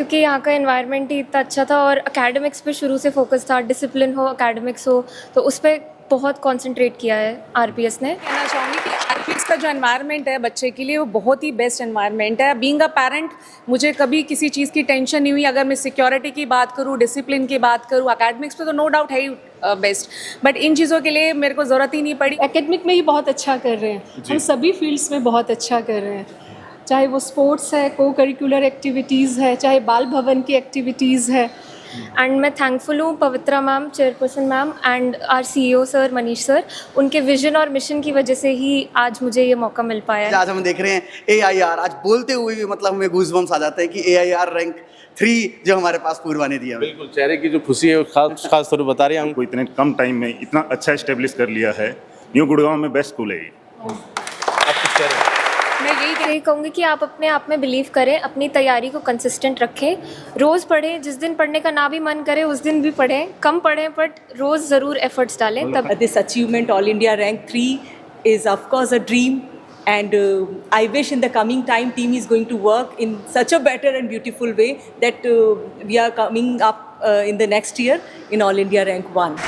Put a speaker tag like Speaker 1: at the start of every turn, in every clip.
Speaker 1: क्योंकि यहाँ का एनवायरनमेंट ही इतना अच्छा था और एकेडमिक्स पे शुरू से फोकस था, डिसिप्लिन हो, एकेडमिक्स हो, तो उस पर बहुत कंसंट्रेट किया है आरपीएस ने।
Speaker 2: कहना चाहूँगी कि आरपीएस का जो एनवायरनमेंट है बच्चे के लिए वो बहुत ही बेस्ट एनवायरनमेंट है। बीइंग अ पेरेंट मुझे कभी किसी चीज़ की टेंशन नहीं हुई। अगर मैं सिक्योरिटी की बात करूँ, डिसिप्लिन की बात करूँ, एकेडमिक्स पे तो नो डाउट है ही बेस्ट, बट इन चीज़ों के लिए मेरे को ज़रूरत ही नहीं पड़ी।
Speaker 3: एकेडमिक में ही बहुत अच्छा कर रहे हैं, हम सभी फील्ड्स में बहुत अच्छा कर रहे हैं, चाहे वो स्पोर्ट्स है, को करिकुलर एक्टिविटीज़ है, चाहे बाल भवन की एक्टिविटीज़ है।
Speaker 1: एंड मैं थैंकफुल हूँ Pavitra ma'am, chairperson ma'am and our CEO sir Manish sir, उनके विजन और मिशन की वजह से ही आज मुझे ये मौका मिल पाया है।
Speaker 4: आज हम देख रहे हैं AIR, आज बोलते हुए भी मतलब हमें गूज़बम्स आ जाता है कि AIR रैंक 3 जो हमारे पास पूर्वा ने दिया।
Speaker 5: बिल्कुल, चेहरे की जो खुशी है खास तौर पर बता रहे हैं
Speaker 6: हमको। इतने कम टाइम में इतना अच्छा इस्टेब्लिश कर लिया है, न्यू गुड़गांव में बेस्ट स्कूल है ये।
Speaker 1: मैं यही कहूँगी कि आप अपने आप में बिलीव करें, अपनी तैयारी को कंसिस्टेंट रखें, रोज़ पढ़ें, जिस दिन पढ़ने का ना भी मन करे उस दिन भी पढ़ें, कम पढ़ें बट रोज़ ज़रूर एफर्ट्स डालें। तब
Speaker 7: this achievement all India rank 3 is of course a dream, and I wish in the coming time team is going to work in such a better and beautiful way that we are coming up in the next year in all India rank 1.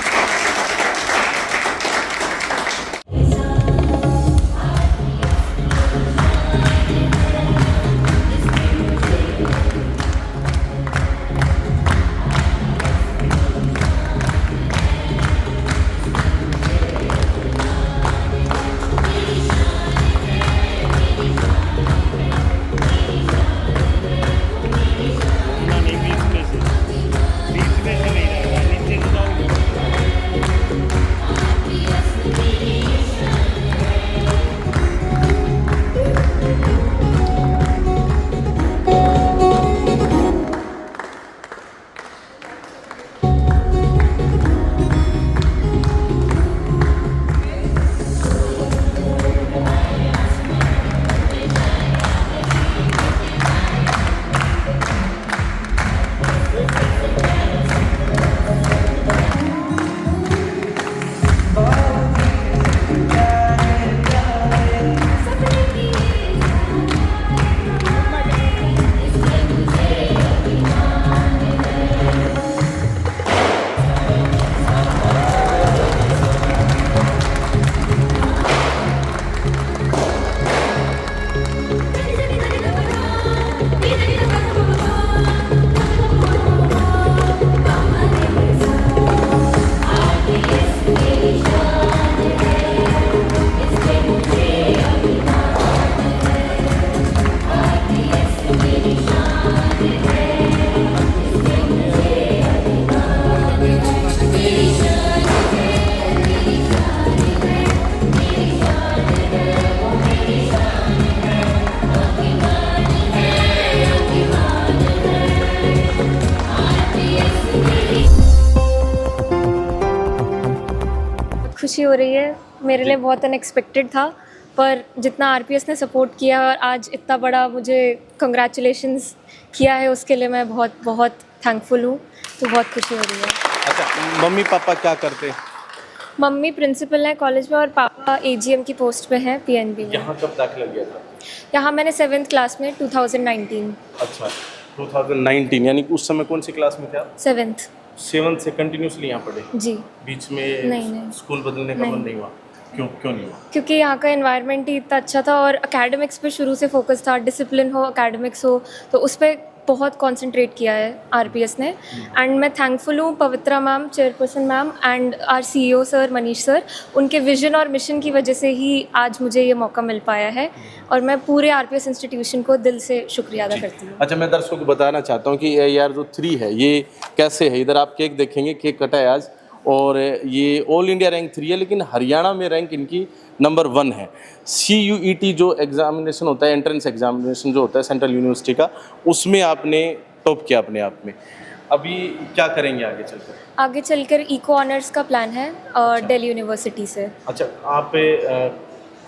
Speaker 1: खुशी हो रही है, मेरे लिए बहुत unexpected था, पर जितना आरपीएस ने सपोर्ट किया और आज इतना बड़ा मुझे कंग्रेचुलेशंस किया है उसके लिए मैं बहुत बहुत थैंकफुल हूँ, तो बहुत खुशी हो रही है।
Speaker 5: अच्छा, मम्मी पापा क्या करते हैं?
Speaker 1: मम्मी प्रिंसिपल हैं कॉलेज में और पापा एजीएम की पोस्ट पे हैं पीएनबी में।
Speaker 5: यहाँ कब दाखिला लिया था?
Speaker 1: यहाँ मैंने 7th क्लास में 2019।
Speaker 5: अच्छा, 2019 यानी कि उस समय कौन सी क्लास में थे आप?
Speaker 1: 7th
Speaker 5: से कंटिन्यूसली यहाँ पढ़े?
Speaker 1: जी।
Speaker 5: बीच में
Speaker 1: नहीं। स्कूल
Speaker 5: बदलने का मन नहीं हुआ? क्यों नहीं हुआ?
Speaker 1: क्योंकि यहाँ का एनवायरनमेंट ही इतना अच्छा था और एकेडमिक्स पे शुरू से फोकस था, डिसिप्लिन हो, एकेडमिक्स हो, तो उस पर बहुत कंसंट्रेट किया है आरपीएस ने। एंड मैं थैंकफुल हूँ Pavitra ma'am, chairperson ma'am and our CEO sir Manish sir, उनके विजन और मिशन की वजह से ही आज मुझे ये मौका मिल पाया है और मैं पूरे आरपीएस इंस्टीट्यूशन को दिल से शुक्रिया अदा करती हूँ।
Speaker 5: अच्छा, मैं दर्शकों को बताना चाहता हूँ कि AIR जो 3 है ये कैसे है। इधर आप केक देखेंगे, केक कटा है आज, और ये ऑल इंडिया रैंक 3 है, लेकिन हरियाणा में रैंक इनकी नंबर 1 है। CUET जो एग्जामिनेशन होता है, एंट्रेंस एग्जामिनेशन जो होता है सेंट्रल यूनिवर्सिटी का, उसमें आपने टॉप किया अपने आप में। अभी क्या करेंगे आगे चलकर? आगे
Speaker 1: चलकर इको ऑनर्स का प्लान है और दिल्ली यूनिवर्सिटी से।
Speaker 5: अच्छा, आप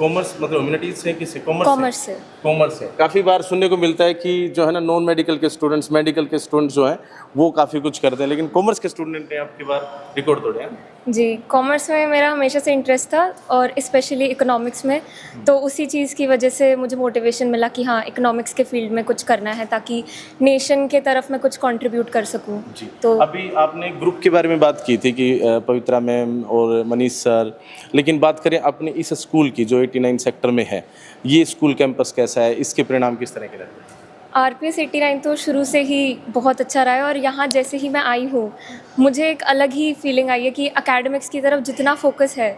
Speaker 5: कॉमर्स मतलब ह्यूमैनिटीज से किससे?
Speaker 1: कॉमर्स से।
Speaker 5: कॉमर्स है। काफ़ी बार सुनने को मिलता है कि जो है ना नॉन मेडिकल के स्टूडेंट्स, मेडिकल के स्टूडेंट्स जो हैं वो काफ़ी कुछ करते हैं, लेकिन कॉमर्स के स्टूडेंट ने आपकी बार रिकॉर्ड तोड़े हैं।
Speaker 1: जी, कॉमर्स में मेरा हमेशा से इंटरेस्ट था और स्पेशली इकोनॉमिक्स में, तो उसी चीज़ की वजह से मुझे मोटिवेशन मिला कि हाँ, इकोनॉमिक्स के फील्ड में कुछ करना है ताकि नेशन के तरफ मैं कुछ कंट्रीब्यूट कर सकूं। तो
Speaker 5: अभी आपने ग्रुप के बारे में बात की थी कि पवित्रा मैम और मनीष सर, लेकिन बात करें अपने इस स्कूल की जो 89 सेक्टर में है, ये स्कूल कैंपस कैसा है, इसके परिणाम किस तरह के रहते हैं?
Speaker 1: RPS 89 तो शुरू से ही बहुत अच्छा रहा है और यहाँ जैसे ही मैं आई हूँ मुझे एक अलग ही फीलिंग आई है कि एकेडमिक्स की तरफ जितना फोकस है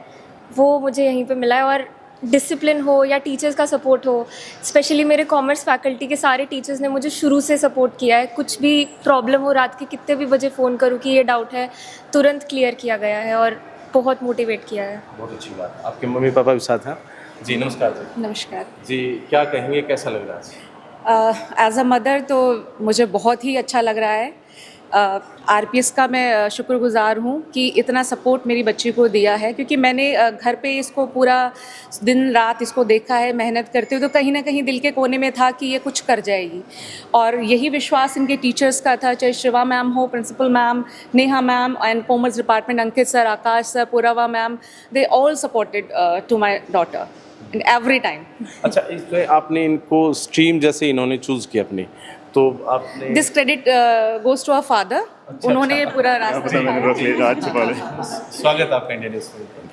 Speaker 1: वो मुझे यहीं पे मिला है, और डिसिप्लिन हो या टीचर्स का सपोर्ट हो, स्पेशली मेरे कॉमर्स फैकल्टी के सारे टीचर्स ने मुझे शुरू से सपोर्ट किया है। कुछ भी प्रॉब्लम हो, रात के कितने भी बजे फ़ोन करूँ कि ये डाउट है, तुरंत क्लियर किया गया है और बहुत मोटिवेट किया है।
Speaker 5: बहुत अच्छी बात। आपके मम्मी पापा भी साथ हैं? जी नमस्कार जी।
Speaker 2: नमस्कार।
Speaker 5: जी क्या कहेंगे, कैसा लग रहा है?
Speaker 2: एज अ मदर तो मुझे बहुत ही अच्छा लग रहा है। RPS का मैं शुक्रगुज़ार हूँ कि इतना सपोर्ट मेरी बच्ची को दिया है, क्योंकि मैंने घर पे इसको पूरा दिन रात इसको देखा है मेहनत करते हुए, तो कहीं ना कहीं दिल के कोने में था कि ये कुछ कर जाएगी, और यही विश्वास इनके टीचर्स का था, चाहे शिवा मैम हो, principal ma'am, Neha ma'am, and commerce department Ankit sir, Akash sir, Purva ma'am, they all supported to my daughter in every time.
Speaker 5: अच्छा, इसमें आपने इनको स्ट्रीम जैसे इन्होंने चूज़ की अपनी, तो आपने
Speaker 2: this credit goes to our father. उन्होंने पूरा रास्ता
Speaker 6: मैंने रख लिया आज से पहले।
Speaker 5: स्वागत है आपका इंडियन स्कूल में।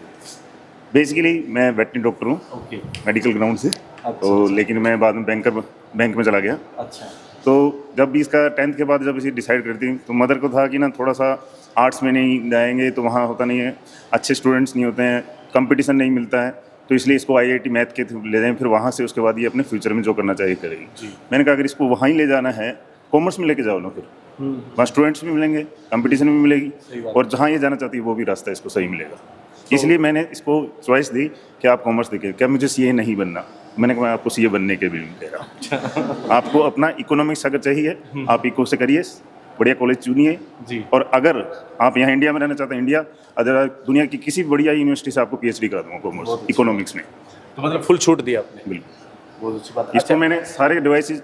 Speaker 6: बेसिकली मैं वेटरनरी डॉक्टर हूँ
Speaker 5: ओके।
Speaker 6: मेडिकल ग्राउंड से, तो लेकिन मैं बाद में बैंक में चला गया।
Speaker 5: अच्छा।
Speaker 6: तो जब भी इसका 10th के बाद जब इसे डिसाइड करती तो मदर को था कि ना थोड़ा सा आर्ट्स में नहीं जाएंगे तो वहाँ होता नहीं है, अच्छे स्टूडेंट्स नहीं होते हैं, कंपटीशन नहीं मिलता है, तो इसलिए इसको IIT मैथ के थ्रू ले जाएं, फिर वहाँ से उसके बाद ये अपने फ्यूचर में जो करना चाहिए करेगी। मैंने कहा अगर इसको वहाँ ही ले जाना है, कॉमर्स में लेके जाओ ना, फिर वहाँ स्टूडेंट्स भी मिलेंगे, कंपटीशन भी मिलेगी, और जहाँ ये जाना चाहती है वो भी रास्ता इसको सही मिलेगा। इसलिए मैंने इसको चॉइस दी कि आप कॉमर्स देखिए। क्या मुझे CA नहीं बनना? मैंने कहा आपको CA बनने के भी नहीं कह रहा। आपको अपना इकोनॉमिक्स अगर चाहिए आप इको से करिए, बढ़िया कॉलेज चुनिए जी। और अगर आप यहाँ इंडिया में रहना चाहते हैं, इंडिया अदर दुनिया की किसी बढ़िया यूनिवर्सिटी से आपको PhD करा दूँगा कॉमर्स इकोनॉमिक्स में।
Speaker 5: तो मतलब फुल छूट दिया आपने?
Speaker 6: बिल्कुल,
Speaker 5: बहुत अच्छी बात।
Speaker 6: इसको मैंने सारे डिवाइसेस,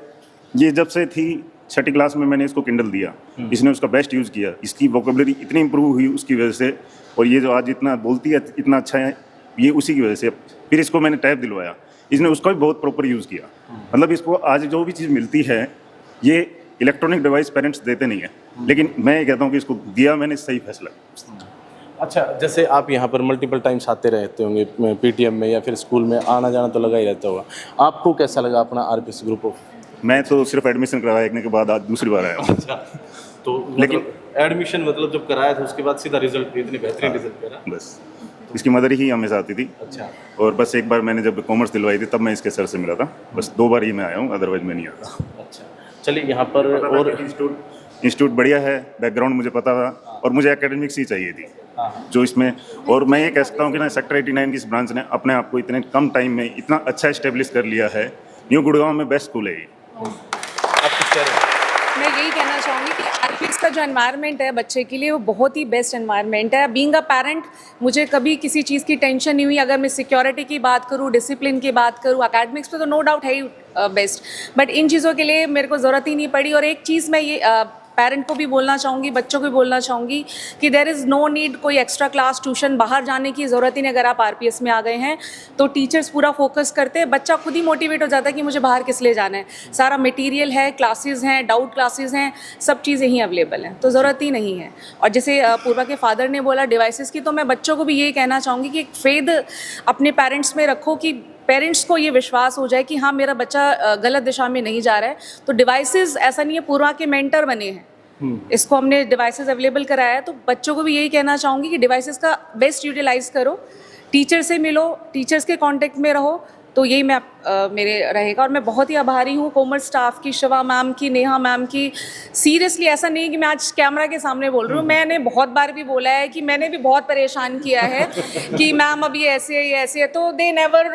Speaker 6: ये जब से थी 6ठी क्लास में मैंने इसको किंडल दिया, इसने उसका बेस्ट यूज़ किया, इसकी वोकेबलरी इतनी इंप्रूव हुई उसकी वजह से, और ये जो आज इतना बोलती है इतना अच्छा है, ये उसी की वजह से। फिर इसको मैंने टैब दिलवाया, इसने उसका भी बहुत प्रॉपर यूज़ किया। मतलब इसको आज जो भी चीज़ मिलती है, ये इलेक्ट्रॉनिक डिवाइस पेरेंट्स देते नहीं है, लेकिन मैं ये कहता हूँ कि इसको दिया मैंने सही फैसला।
Speaker 5: अच्छा, जैसे आप यहाँ पर मल्टीपल टाइम्स आते रहते होंगे PTM में या फिर स्कूल में, आना जाना तो लगा ही रहता होगा, आपको कैसा लगा अपना RPS ग्रुप ऑफ?
Speaker 6: मैं तो सिर्फ एडमिशन करवाने के बाद आज दूसरी बार आया हूँ।
Speaker 5: अच्छा, तो लेकिन एडमिशन मतलब जब कराया था उसके बाद सीधा रिजल्ट, इतनी बेहतरीन रिजल्ट करा?
Speaker 6: बस इसकी मदर ही हमेशा आती थी।
Speaker 5: अच्छा।
Speaker 6: और बस एक बार मैंने जब कॉमर्स दिलवाई थी तब मैं इसके सर से मिला था, बस 2 बार ही मैं आया हूँ, अदरवाइज मैं नहीं आता।
Speaker 5: अच्छा, चलिए यहाँ पर और
Speaker 6: इंस्टीट्यूट बढ़िया है, बैकग्राउंड मुझे पता था, और मुझे एकेडमिक्स ही चाहिए थी जो इसमें। और मैं ये कह सकता हूँ कि ना सेक्टर 89 की इस ब्रांच ने अपने आप को इतने कम टाइम में इतना अच्छा इस्टेब्लिश कर लिया है। न्यू गुड़गांव में बेस्ट स्कूल है ये।
Speaker 2: मैं यही कहना चाहूँगी कि RPS का जो एनवायरनमेंट है बच्चे के लिए वो बहुत ही बेस्ट एनवायरनमेंट है। बीइंग अ पेरेंट मुझे कभी किसी चीज़ की टेंशन नहीं हुई। अगर मैं सिक्योरिटी की बात करूँ, डिसिप्लिन की बात करूँ, एकेडमिक्स पे तो नो डाउट है ही बेस्ट, बट इन चीज़ों के लिए मेरे को ज़रूरत ही नहीं पड़ी। और एक चीज़ मैं ये पेरेंट को भी बोलना चाहूँगी, बच्चों को भी बोलना चाहूँगी कि देयर इज़ नो नीड कोई एक्स्ट्रा क्लास ट्यूशन बाहर जाने की ज़रूरत ही नहीं। अगर आप RPS में आ गए हैं तो टीचर्स पूरा फोकस करते हैं, बच्चा खुद ही मोटिवेट हो जाता है कि मुझे बाहर किस लिए जाना है। सारा मटेरियल है, क्लासेस हैं, डाउट क्लासेस हैं, सब चीज़ें ही अवेलेबल हैं, तो ज़रूरत ही नहीं है। और जैसे पूर्वा के फादर ने बोला डिवाइसेस की, तो मैं बच्चों को भी यही कहना चाहूँगी कि एक फेथ अपने पेरेंट्स में रखो कि पेरेंट्स को ये विश्वास हो जाए कि हाँ मेरा बच्चा गलत दिशा में नहीं जा रहा है। तो डिवाइसेस ऐसा नहीं है, पूर्वा के मेंटर बने हैं, इसको हमने डिवाइसेस अवेलेबल कराया है। तो बच्चों को भी यही कहना चाहूँगी कि डिवाइसेस का बेस्ट यूटिलाइज़ करो, टीचर से मिलो, टीचर्स के कांटेक्ट में रहो, तो यही मैं मेरे रहेगा। और मैं बहुत ही आभारी हूँ कॉमर्स स्टाफ की, शिवा मैम की, नेहा मैम की। सीरियसली ऐसा नहीं कि मैं आज कैमरा के सामने बोल रही हूँ, मैंने बहुत बार भी बोला है कि मैंने भी बहुत परेशान किया है कि मैम अब ये ऐसे है, ये ऐसे है, तो दे नेवर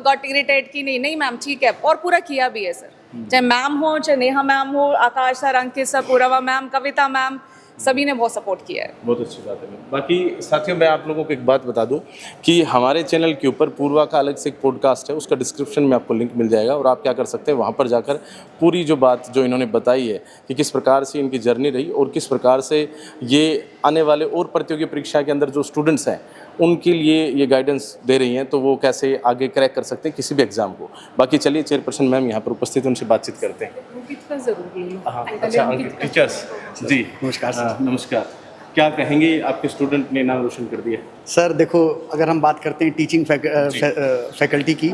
Speaker 2: गॉट इरिटेट कि नहीं मैम ठीक है, और पूरा किया भी है सर। चाहे मैम हो, चाहे नेहा मैम हो, आकाश सर, अंकित सर, पुरावा मैम, कविता मैम, सभी ने बहुत सपोर्ट किया है।
Speaker 5: बहुत अच्छी बात है। बाकी साथियों, मैं आप लोगों को एक बात बता दूं कि हमारे चैनल के ऊपर पूर्वा का अलग से एक पॉडकास्ट है, उसका डिस्क्रिप्शन में आपको लिंक मिल जाएगा और आप क्या कर सकते हैं, वहाँ पर जाकर पूरी जो बात जो इन्होंने बताई है कि किस प्रकार से इनकी जर्नी रही और किस प्रकार से ये आने वाले और प्रतियोगी परीक्षा के अंदर जो स्टूडेंट्स हैं उनके लिए ये गाइडेंस दे रही हैं, तो वो कैसे आगे क्रैक कर सकते हैं किसी भी एग्ज़ाम को। बाकी चलिए चेयरपर्सन मैम यहाँ पर उपस्थित हैं, उनसे बातचीत करते हैं।
Speaker 3: अंकित का ज़रूर ले लो।
Speaker 5: हाँ, अच्छा अंकित, टीचर्स जी
Speaker 4: नमस्कार सर।
Speaker 5: हाँ, नमस्कार। क्या कहेंगे, आपके स्टूडेंट ने नाम रोशन कर दिया?
Speaker 4: सर देखो, अगर हम बात करते हैं टीचिंग फैकल्टी की,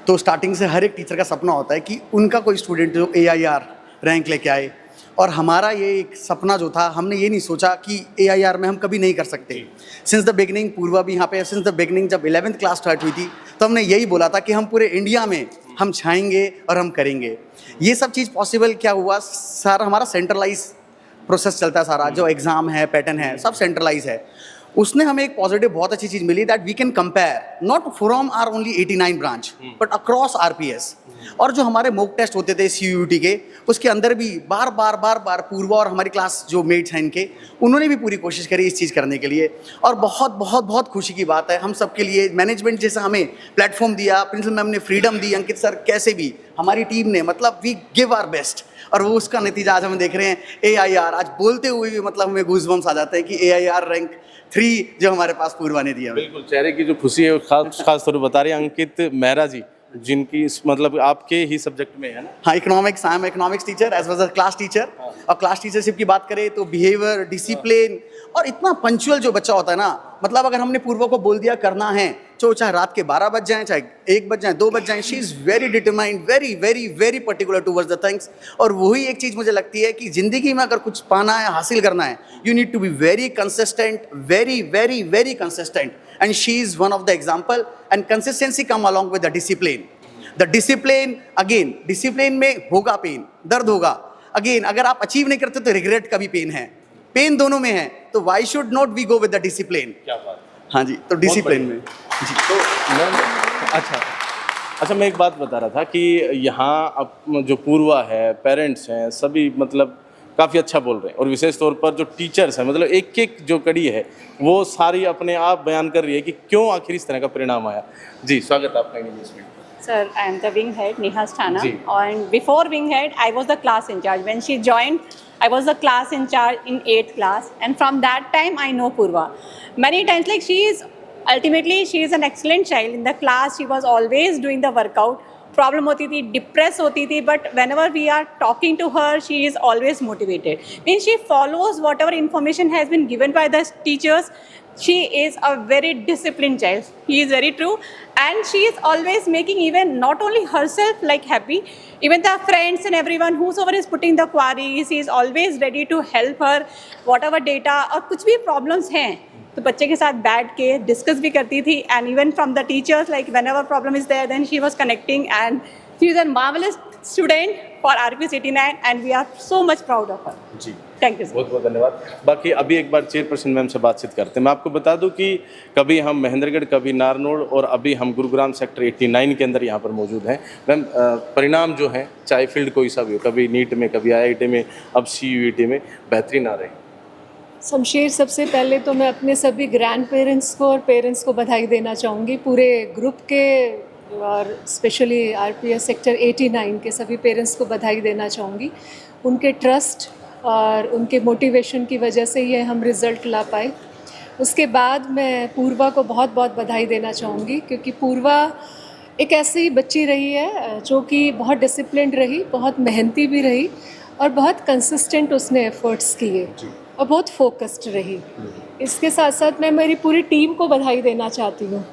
Speaker 4: तो स्टार्टिंग से हर एक टीचर का सपना होता है कि उनका कोई स्टूडेंट जो AIR रैंक लेके आए। और हमारा ये एक सपना जो था, हमने ये नहीं सोचा कि AIR में हम कभी नहीं कर सकते। सिंस द बिगनिंग, पूर्वा भी यहाँ पे, सिंस द बिगनिंग जब 11th क्लास स्टार्ट हुई थी तो हमने यही बोला था कि हम पूरे इंडिया में हम छाएंगे और हम करेंगे। ये सब चीज़ पॉसिबल क्या हुआ सर, हमारा सेंट्रलाइज प्रोसेस चलता है, सारा जो एग्ज़ाम है, पैटर्न है, सब सेंट्रलाइज है। उसने हमें एक पॉजिटिव बहुत अच्छी चीज़ मिली, that we can compare not from our only 89 branch but across RPS। और जो हमारे मॉक टेस्ट होते थे CUET के, उसके अंदर भी बार बार पूर्वा और हमारी क्लास जो मेट्स हैं इनके, उन्होंने भी पूरी कोशिश करी इस चीज़ करने के लिए। और बहुत बहुत बहुत खुशी की बात है हम सबके लिए, मैनेजमेंट जैसा हमें प्लेटफॉर्म दिया, प्रिंसिपल मैम ने फ्रीडम दी, अंकित सर कैसे भी हमारी टीम ने, मतलब वी गिव आवर बेस्ट। और वो उसका नतीजा आज हम देख रहे हैं। AIR आज बोलते हुए भी मतलब हमें गूज़बम्स आ जाते हैं कि AIR रैंक 3 जो हमारे पास पूर्वा ने दिया।
Speaker 5: बिल्कुल, चेहरे की जो खुशी है वो खास तौर पर बता रही है अंकित मेहरा जी, जिनकी मतलब आपके ही सब्जेक्ट में है ना।
Speaker 4: हाँ, economics, I am economics teacher as well as class teacher. और क्लास टीचरशिप की बात करें तो बिहेवियर, डिसिप्लिन और इतना पंक्चुअल जो बच्चा होता है ना, मतलब अगर हमने पूर्वा को बोल दिया करना है, तो चाहे रात के 12 बज जाएं, चाहे 1 बज जाएं, 2 बज जाएं, she is very determined, very very very particular towards the things. और वही एक चीज़ मुझे लगती है कि ज़िंदगी में अगर कुछ पाना है, हासिल करना है, you need to be very consistent, very very very consistent. And she is one of the example. And consistency come along with the discipline. The discipline, again discipline में होगा पेन, दर्द होगा। अगेन अगर आप अचीव नहीं करते तो regret का भी पेन है, पेन दोनों में है। तो why should not we go with the discipline.
Speaker 5: क्या बात।
Speaker 4: हाँ जी, तो डिसिप्लिन में
Speaker 5: जी। तो अच्छा, मैं एक बात बता रहा था कि यहाँ अब जो पूर्वा है, पेरेंट्स हैं, सभी मतलब काफ़ी अच्छा बोल रहे हैं और विशेष तौर पर जो टीचर्स हैं, मतलब एक एक जो कड़ी है वो सारी अपने आप बयान कर रही है कि क्यों आखिर इस तरह का परिणाम आया। जी, स्वागत है आपका engagement.
Speaker 8: Sir, I am the wing head, Neha Sthana.
Speaker 5: Ji.
Speaker 8: And before wing head, I was the class in charge. When she joined, I was the class in charge in 8th class. And from that time, I know Purva. Many times, like she is an excellent child. In the class, she was always doing the workout. Problem होती थी, depress होती थी, but whenever we are talking to her, she is always motivated. Mean she follows whatever information has been given by the teachers. She is a very disciplined child. He is very true, and she is always making even not only herself like happy, even the friends and everyone whosoever is putting the queries, he is always ready to help her. Whatever data और कुछ भी problems हैं तो बच्चे के साथ बैठ के डिस्कस भी करती थी, and even from the teachers, like whenever problem is there, then she was connecting, and she is a marvelous student for RPS 89, and we are so much proud of her.
Speaker 5: जी,
Speaker 8: thank you sir.
Speaker 5: बहुत बहुत धन्यवाद। बाकी अभी एक बार chairperson ma'am से बातचीत करते हैं। मैं आपको बता दूं कि कभी हम महेंद्रगढ़, कभी नारनौल और अभी हम गुरुग्राम सेक्टर 89 के अंदर यहाँ पर मौजूद हैं। मैम, परिणाम जो हैं, चाहे फील्ड कोई सा भी हो, कभी नीट में, कभी IIT में, अब CUET में, बेहतरीन आ रहे हैं।
Speaker 3: शमशेर, सबसे पहले तो मैं अपने सभी ग्रैंड पेरेंट्स को और पेरेंट्स को बधाई देना चाहूँगी, पूरे ग्रुप के और स्पेशली RPS सेक्टर 89 के सभी पेरेंट्स को बधाई देना चाहूँगी। उनके ट्रस्ट और उनके मोटिवेशन की वजह से ये हम रिज़ल्ट ला पाए। उसके बाद मैं पूर्वा को बहुत बहुत बधाई देना चाहूँगी, क्योंकि पूर्वा एक ऐसी बच्ची रही है जो कि बहुत डिसिप्लिन्ड रही, बहुत मेहनती भी रही और बहुत कंसिस्टेंट उसने एफ़र्ट्स किए और बहुत फोकस्ड रही। इसके साथ साथ मैं मेरी पूरी टीम को बधाई देना चाहती हूँ,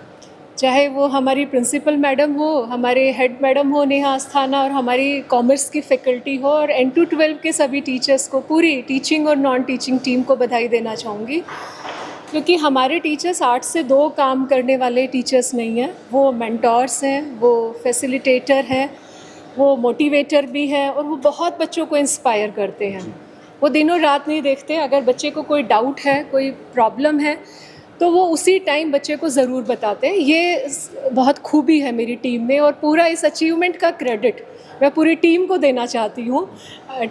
Speaker 3: चाहे वो हमारी प्रिंसिपल मैडम हो, हमारे हेड मैडम हो नेहा अस्थाना, और हमारी कॉमर्स की फैकल्टी हो, और N to 12 के सभी टीचर्स को, पूरी टीचिंग और नॉन टीचिंग टीम को बधाई देना चाहूँगी। क्योंकि हमारे टीचर्स 8 से 2 काम करने वाले टीचर्स नहीं हैं, वो मेंटोर्स हैं, वो फैसिलिटेटर हैं, वो मोटिवेटर भी हैं, और वो बहुत बच्चों को इंस्पायर करते हैं। वो दिनों रात नहीं देखते। अगर बच्चे को कोई डाउट है, कोई प्रॉब्लम है, तो वो उसी टाइम बच्चे को ज़रूर बताते हैं। ये बहुत खूबी है मेरी टीम में, और पूरा इस अचीवमेंट का क्रेडिट मैं पूरी टीम को देना चाहती हूँ।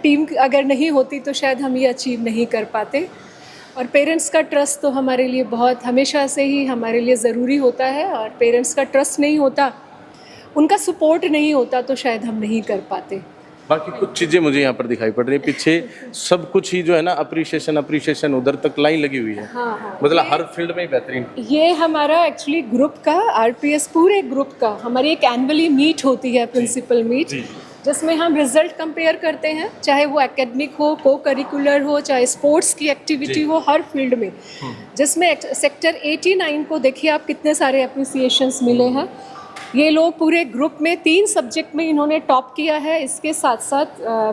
Speaker 3: टीम अगर नहीं होती तो शायद हम ये अचीव नहीं कर पाते। और पेरेंट्स का ट्रस्ट तो हमारे लिए बहुत हमेशा से ही हमारे लिए ज़रूरी होता है, और पेरेंट्स का ट्रस्ट नहीं होता, उनका सपोर्ट नहीं होता तो शायद हम नहीं कर पाते।
Speaker 5: बाकी कुछ चीज़ें मुझे यहाँ पर दिखाई पड़ रही है, पीछे सब कुछ ही जो है ना अप्रिशिएशन उधर तक लाइन लगी हुई है।
Speaker 3: हाँ।
Speaker 5: मतलब हर फील्ड में ही बेहतरीन।
Speaker 3: ये हमारा एक्चुअली ग्रुप का, आरपीएस पूरे ग्रुप का हमारी एक एनुअली मीट होती है, प्रिंसिपल मीट, जिसमें हम रिजल्ट कंपेयर करते हैं, चाहे वो एकेडमिक हो, को करिकुलर हो, चाहे स्पोर्ट्स की एक्टिविटी हो, हर फील्ड में। जिसमें सेक्टर 89 को देखिए आप कितने सारे अप्रिसिएशंस मिले हैं। ये लोग पूरे ग्रुप में 3 सब्जेक्ट में इन्होंने टॉप किया है। इसके साथ साथ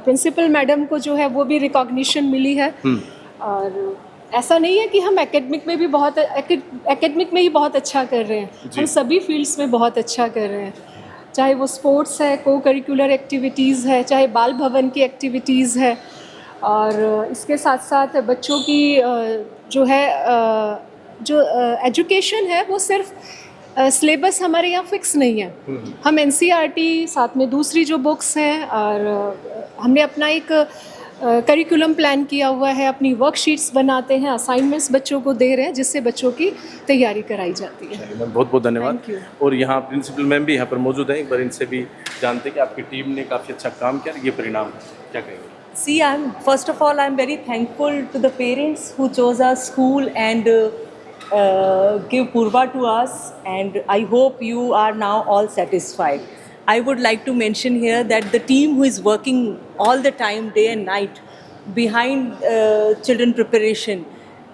Speaker 3: प्रिंसिपल मैडम को जो है वो भी रिकॉग्निशन मिली है। और ऐसा नहीं है कि हम एकेडमिक में ही बहुत अच्छा कर रहे हैं, हम सभी फील्ड्स में बहुत अच्छा कर रहे हैं, चाहे वो स्पोर्ट्स है, को करिकुलर एक्टिविटीज़ है, चाहे बाल भवन की एक्टिविटीज़ है। और इसके साथ साथ बच्चों की जो है जो एजुकेशन है वो सिर्फ सिलेबस हमारे यहाँ फिक्स नहीं है। हम एनसीईआरटी साथ में दूसरी जो बुक्स हैं, और हमने अपना एक करिकुलम प्लान किया हुआ है, अपनी वर्कशीट्स बनाते हैं, असाइनमेंट्स बच्चों को दे रहे हैं, जिससे बच्चों की तैयारी कराई जाती है।
Speaker 5: बहुत बहुत धन्यवाद।
Speaker 3: Thank you.
Speaker 5: और यहाँ प्रिंसिपल मैम भी यहाँ पर मौजूद हैं, एक बार इनसे भी जानते हैं कि आपकी टीम ने काफ़ी अच्छा काम किया, ये परिणाम क्या कहेंगे?
Speaker 7: See, first of all, I'm very thankful to the parents who chose our school and give Purva to us, and I hope you are now all satisfied. I would like to mention here that the team who is working all the time, day and night, behind children preparation,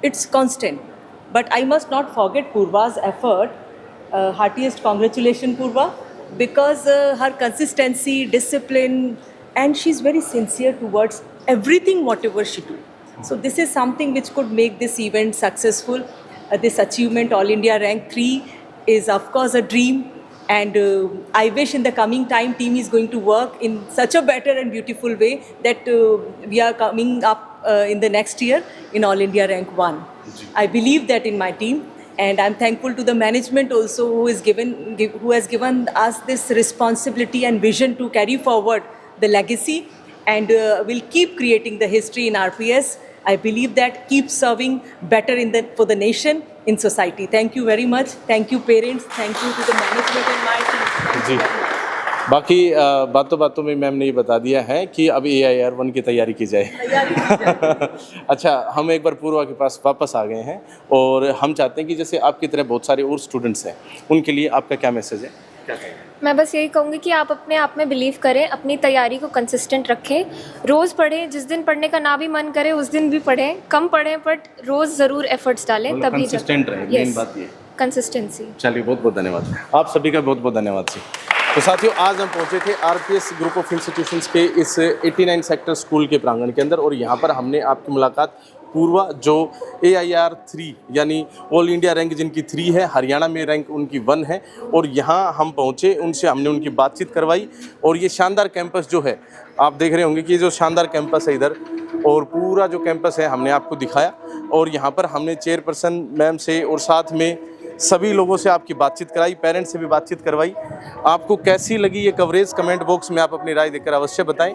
Speaker 7: it's constant. But I must not forget Purva's effort. Heartiest congratulations, Purva, because her consistency, discipline, and she's very sincere towards everything, whatever she do. So this is something which could make this event successful. This achievement, All India Rank 3, is of course a dream. And I wish in the coming time team is going to work in such a better and beautiful way that we are coming up in the next year in All India Rank 1. I believe that in my team, and I'm thankful to the management also who has given us this responsibility and vision to carry forward the legacy, and will keep creating the history in RPS. I believe that keep serving better for the nation, in society. Thank you very much. Thank you parents. Thank you to the management and my team.
Speaker 5: जी, बाकी बातों बातों में ma'am ने ये बता दिया है कि अब AIR 1 की तैयारी की जाए। अच्छा, हम एक बार पूर्वा के पास वापस आ गए हैं, और हम चाहते हैं कि जैसे आपकी तरह बहुत सारे और स्टूडेंट्स हैं, उनके लिए आपका क्या मैसेज है, क्या कहेंगे?
Speaker 1: मैं बस यही कहूँगी कि आप अपने आप में बिलीव करें, अपनी तैयारी को कंसिस्टेंट रखें, रोज़ पढ़ें, जिस दिन पढ़ने का ना भी मन करे उस दिन भी पढ़ें, कम पढ़ें बट रोज़ ज़रूर एफर्ट्स डालें, तभी
Speaker 5: कंसिस्टेंट रहे, मेन बात ये
Speaker 1: कंसिस्टेंसी।
Speaker 5: चलिए, बहुत बहुत धन्यवाद, आप सभी का बहुत बहुत धन्यवाद जी। तो साथियों, आज हम पहुंचे थे RPS ग्रुप ऑफ इंस्टीट्यूशंस के इस 89 सेक्टर स्कूल के प्रांगण के अंदर, और यहाँ पर हमने आपकी मुलाकात पूर्वा, जो AIR 3 यानी ऑल इंडिया रैंक जिनकी 3 है, हरियाणा में रैंक उनकी 1 है, और यहाँ हम पहुँचे, उनसे हमने उनकी बातचीत करवाई। और ये शानदार कैंपस जो है, आप देख रहे होंगे कि ये जो शानदार कैंपस है इधर, और पूरा जो कैंपस है हमने आपको दिखाया, और यहाँ पर हमने चेयरपर्सन मैम से और साथ में सभी लोगों से आपकी बातचीत कराई, पेरेंट्स से भी बातचीत करवाई। आपको कैसी लगी ये कवरेज, कमेंट बॉक्स में आप अपनी राय देकर अवश्य बताएं।